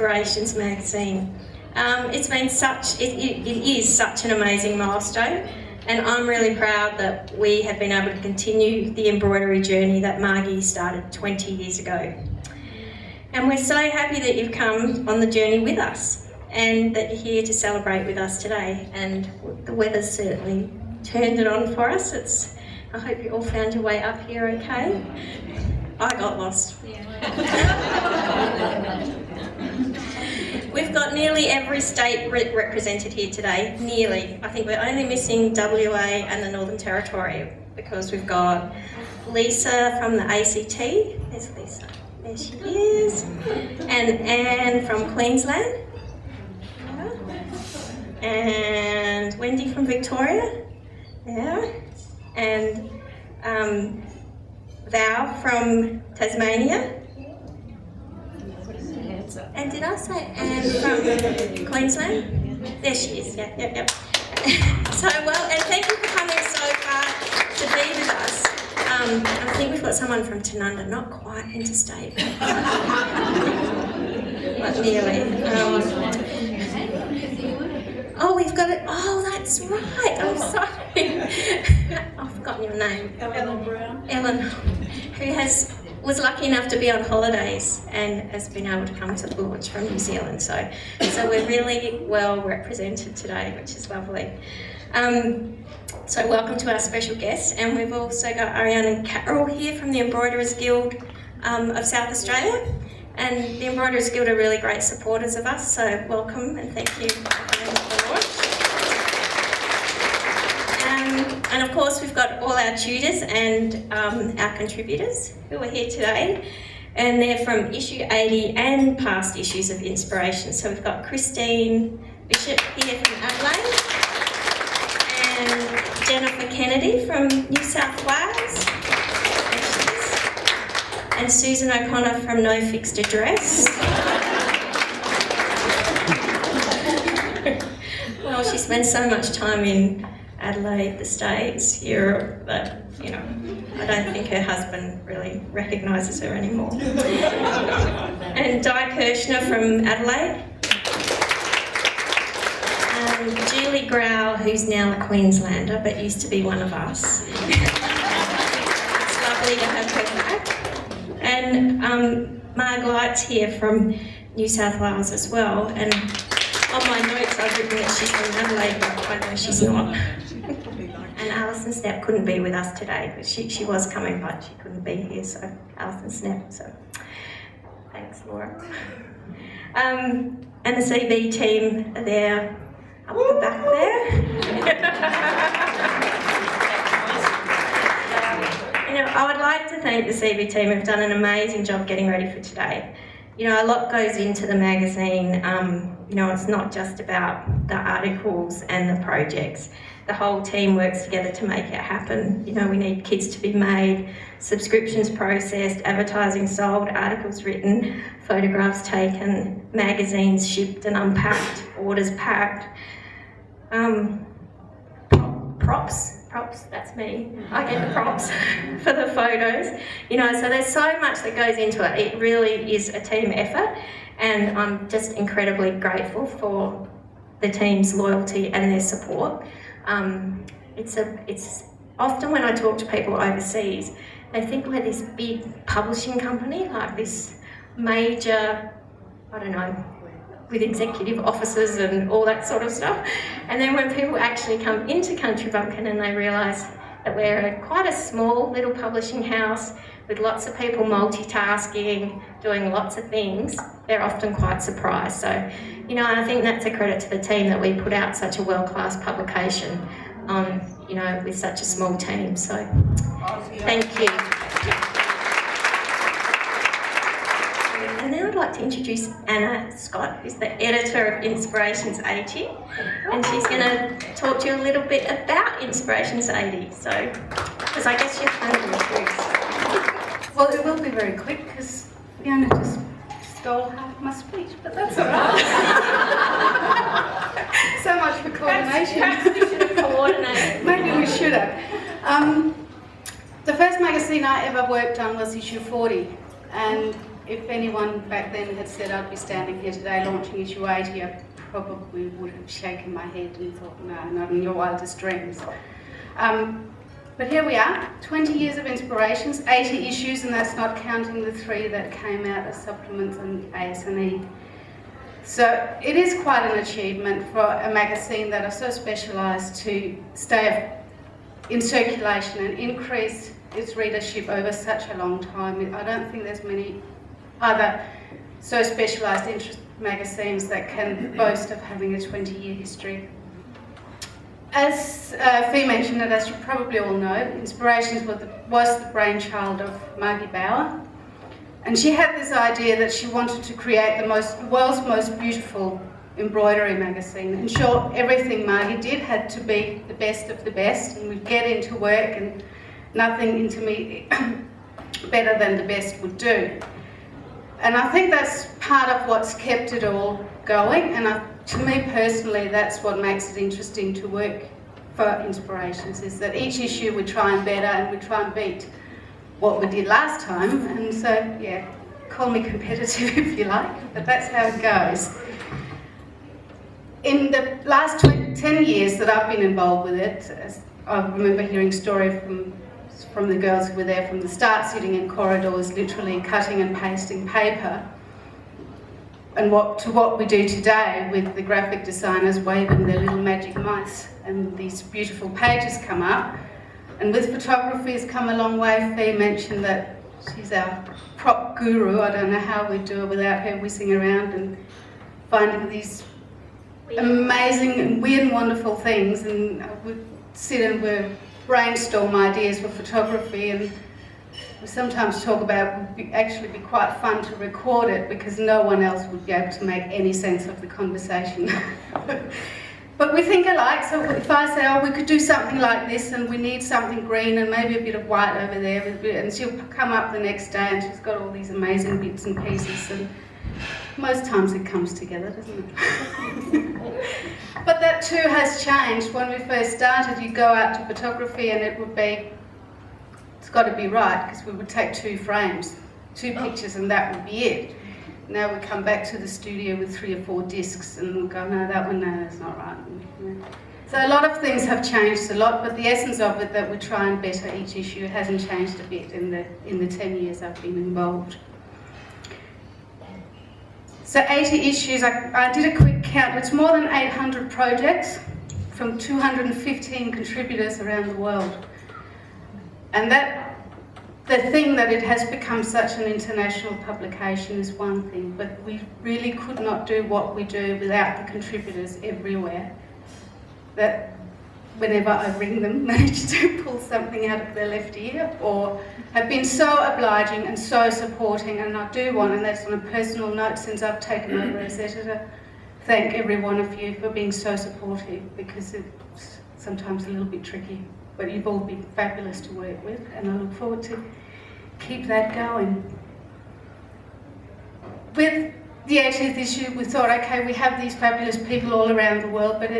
Inspirations magazine. It is such an amazing milestone, and I'm really proud that we have been able to continue the embroidery journey that Margie started 20 years ago. And we're so happy that you've come on the journey with us and that you're here to celebrate with us today. And the weather's certainly turned it on for us. I hope you all found your way up here okay. I got lost. We've got nearly every state represented here today, nearly. I think we're only missing WA and the Northern Territory because we've got Lisa from the ACT. There's Lisa. There she is. And Anne from Queensland. And Wendy from Victoria. Yeah. And Val from Tasmania. And did I say Anne from Queensland? There she is. Yep. So well, and thank you for coming so far to be with us. I think we've got someone from Tanunda, not quite interstate, but nearly. Oh, we've got it. Oh, that's right. I'm sorry. I've forgotten your name. Ellen Brown. Ellen, who was lucky enough to be on holidays and has been able to come to the launch from New Zealand. So we're really well represented today, which is lovely. So welcome to our special guests, and we've also got Ariane and Carol here from the Embroiderers Guild of South Australia. And the Embroiderers Guild are really great supporters of us, so welcome and thank you for coming to the launch. And of course we've got all our tutors and our contributors who are here today, and they're from issue 80 and past issues of Inspiration. So we've got Christine Bishop here from Adelaide, and Jennifer Kennedy from New South Wales, and Susan O'Connor from No Fixed Address. Well, she spends so much time in Adelaide, the States, Europe, that, I don't think her husband really recognises her anymore. And Di Kirshner from Adelaide. And Julie Grau, who's now a Queenslander, but used to be one of us. It's lovely to have her back. And Marg Light's here from New South Wales as well. And on my notes I've written that she's from Adelaide, but I know she's not. And Alison Snap couldn't be with us today, but she was coming, but she couldn't be here, so Alison Snap, so thanks, Laura. And the CB team are there, up the back there. I would like to thank the CB team who've done an amazing job getting ready for today. A lot goes into the magazine. It's not just about the articles and the projects. The whole team works together to make it happen. We need kits to be made, subscriptions processed, advertising sold, articles written, photographs taken, magazines shipped and unpacked, orders packed. Props, that's me. I get the props for the photos. So there's so much that goes into it. It really is a team effort, and I'm just incredibly grateful for the team's loyalty and their support. It's often when I talk to people overseas, they think we're this big publishing company, like this major, with executive offices and all that sort of stuff. And then when people actually come into Country Bumpkin and they realise that we're quite a small little publishing house with lots of people multitasking, doing lots of things, they're often quite surprised. So, I think that's a credit to the team that we put out such a world-class publication with such a small team. So, thank you. And then I'd like to introduce Anna Scott, who's the editor of Inspirations 80, and she's going to talk to you a little bit about Inspirations 80. So, because I guess you're kind of intrigued. Well, it will be very quick because Fiona just stole half my speech, but that's all right. So much for coordination. Perhaps we should have coordinated. Maybe we should have. The first magazine I ever worked on was issue 40, and if anyone back then had said I'd be standing here today launching issue 80, I probably would have shaken my head and thought, no, not in your wildest dreams. But here we are, 20 years of inspirations, 80 issues, and that's not counting the 3 that came out as supplements on AS&E. So it is quite an achievement for a magazine that is so specialised to stay in circulation and increase its readership over such a long time. I don't think there's many other so specialised interest magazines that can boast of having a 20-year history. As Fee mentioned, and as you probably all know, Inspirations was the brainchild of Margie Bauer. And she had this idea that she wanted to create the world's most beautiful embroidery magazine. In short, everything Margie did had to be the best of the best, and we'd get into work and nothing better than the best would do. And I think that's part of what's kept it all going, and to me personally, that's what makes it interesting to work for Inspirations, is that each issue we try and better and we try and beat what we did last time. And so, yeah, call me competitive if you like, but that's how it goes. In the last 10 years that I've been involved with it, I remember hearing stories from the girls who were there from the start, sitting in corridors, literally cutting and pasting paper, and what we do today with the graphic designers waving their little magic mice and these beautiful pages come up. And with photography has come a long way. Fee mentioned that she's our prop guru. I don't know how we do it without her whizzing around and finding these amazing and weird and wonderful things, and we sit and we brainstorm ideas for photography, and we sometimes talk about it would actually be quite fun to record it because no one else would be able to make any sense of the conversation. But we think alike, so if I say, oh, we could do something like this and we need something green and maybe a bit of white over there, and she'll come up the next day and she's got all these amazing bits and pieces, and most times it comes together, doesn't it? But that too has changed. When we first started, you'd go out to photography and it's got to be right, because we would take 2 frames, 2 pictures, and that would be it. Now we come back to the studio with 3 or 4 discs and we'll go, no, that one, no, that's not right. So a lot of things have changed a lot, but the essence of it, that we try and better each issue, hasn't changed a bit in the 10 years I've been involved. So 80 issues, I did a quick count. It's more than 800 projects from 215 contributors around the world. And the thing that it has become such an international publication is one thing, but we really could not do what we do without the contributors everywhere, that whenever I ring them, manage to pull something out of their left ear, or have been so obliging and so supporting. And I do want, and that's on a personal note since I've taken over as editor, thank every one of you for being so supportive, because it's sometimes a little bit tricky. But you've all been fabulous to work with, and I look forward to keep that going. With the 80th issue, we thought, okay, we have these fabulous people all around the world, but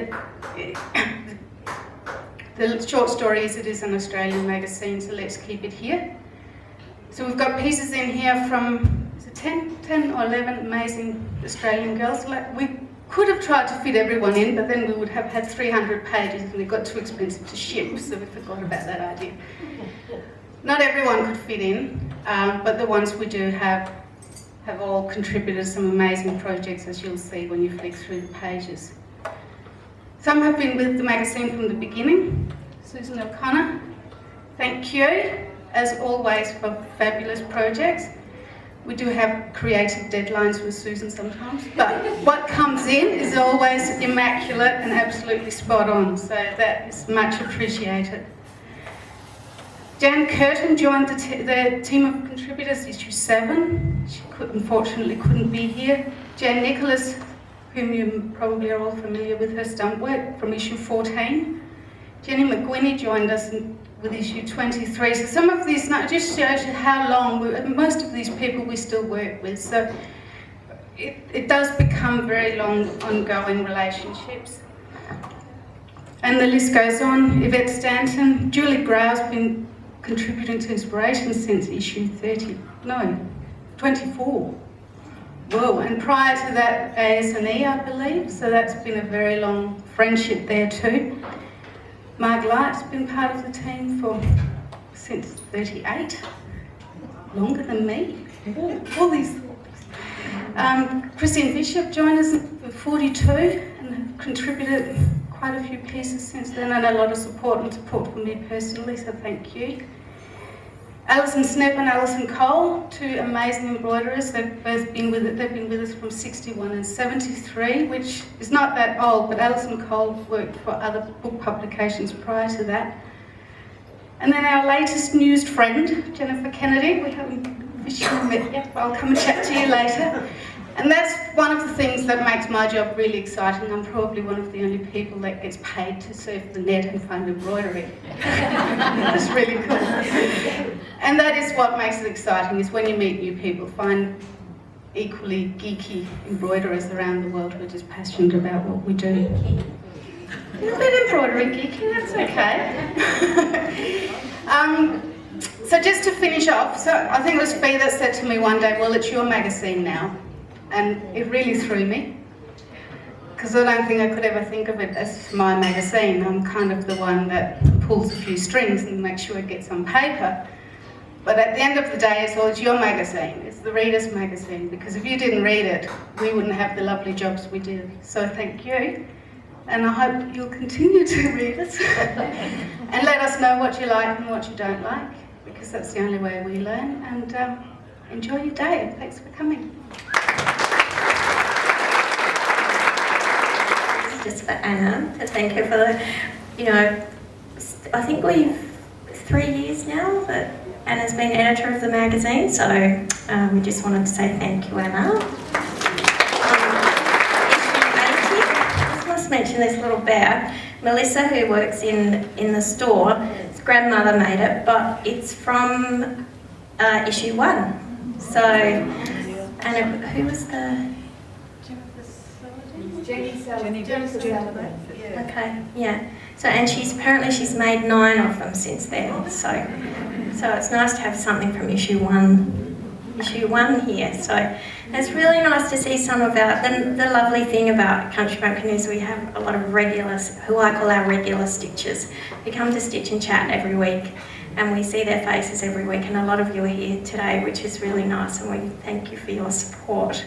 the short story is it is an Australian magazine, so let's keep it here. So we've got pieces in here from 10 or 11 amazing Australian girls. We could have tried to fit everyone in, but then we would have had 300 pages and it got too expensive to ship, so we forgot about that idea. Not everyone could fit in, but the ones we do have all contributed some amazing projects, as you'll see when you flick through the pages. Some have been with the magazine from the beginning. Susan O'Connor, thank you, as always, for fabulous projects. We do have creative deadlines with Susan sometimes, but what comes in is always immaculate and absolutely spot on, so that is much appreciated. Jan Curtin joined the team of contributors issue 7. She unfortunately couldn't be here. Jan Nicholas, whom you probably are all familiar with her stunt work, from issue 14. Jenny McGuinney joined us with issue 23. So some of these just shows you how long, most of these people we still work with. So it does become very long, ongoing relationships. And the list goes on. Yvette Stanton, Julie Grau's been contributing to Inspirations since issue 29. 24. Whoa, and prior to that, ASNE, I believe, so that's been a very long friendship there too. Mark Light's been part of the team since 38, longer than me. All these thoughts. Christine Bishop joined us at 42 and have contributed quite a few pieces since then, and a lot of support from me personally, so thank you. Alison Snepp and Alison Cole, two amazing embroiderers. They've both been with it. They've been with us from 61 and 73, which is not that old, but Alison Cole worked for other book publications prior to that. And then our latest newest friend, Jennifer Kennedy. We haven't officially met yet, but I'll come and chat to you later. And that's one of the things that makes my job really exciting. I'm probably one of the only people that gets paid to surf the net and find embroidery. That's really cool. And that is what makes it exciting, is when you meet new people, find equally geeky embroiderers around the world who are just passionate about what we do. A little bit embroidery geeky, that's okay. So just to finish off, so I think it was Fee that said to me one day, well, it's your magazine now. And it really threw me, because I don't think I could ever think of it as my magazine. I'm kind of the one that pulls a few strings and makes sure it gets on paper. But at the end of the day, it's your magazine. It's the reader's magazine, because if you didn't read it, we wouldn't have the lovely jobs we did. So thank you, and I hope you'll continue to read it and let us know what you like and what you don't like, because that's the only way we learn. And enjoy your day, and thanks for coming. Just for Anna, to thank her for the, I think we've 3 years now that Anna's been editor of the magazine, so we just wanted to say thank you, Anna. I just must mention this little bear. Melissa, who works in the store, his grandmother made it, but it's from issue 1. So, Anna, who was the... Jenny Sullivan. Okay, yeah. So, and she's made 9 of them since then. So it's nice to have something from issue 1 here. So it's really nice to see some of the lovely thing about Country Bumpkin is we have a lot of regulars, who I call our regular stitchers, who come to Stitch and Chat every week, and we see their faces every week, and a lot of you are here today, which is really nice, and we thank you for your support.